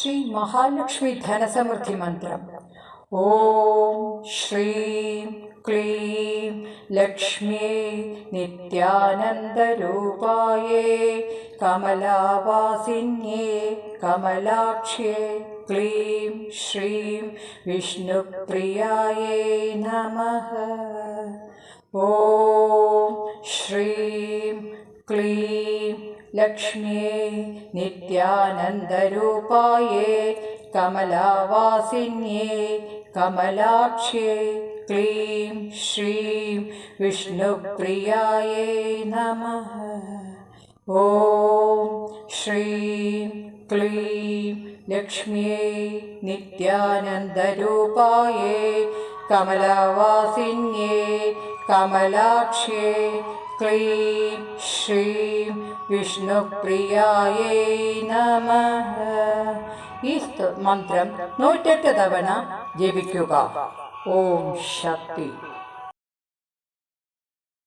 ശ്രീ മഹാലക്ഷ്മി ധനസമൃദ്ധി മന്ത്രം. ഓം ശ്രീം ക്ലീം ലക്ഷ്മ്യേ നിത്യാനന്ദരൂപായേ കമലാവാസിന്യേ കമലാക്ഷ്യേ ക്ലീം ശ്രീം വിഷ്ണുപ്രിയായേ നമഃ. ഓം ശ്രീം ക്ലീം ലക്ഷ്മ്യേ നിത്യാനന്ദരൂപായേ കമലാവാസിന്യേ കമലാക്ഷ്യേ ക്ലീം ശ്രീം വിഷ്ണുപ്രിയായേ നമഃ. ഓം ശ്രീം ക്ലീം ലക്ഷ്മ്യേ നിത്യാനന്ദരൂപായേ കമലാവാസിന്യേ കമലാക്ഷ്യേ ക്ലീം ശ്രീം വിഷ്ണുപ്രിയായേ നമഃ. ഈ മന്ത്രം 108 തവണ ജപിക്കുക. ഓം ശക്തി.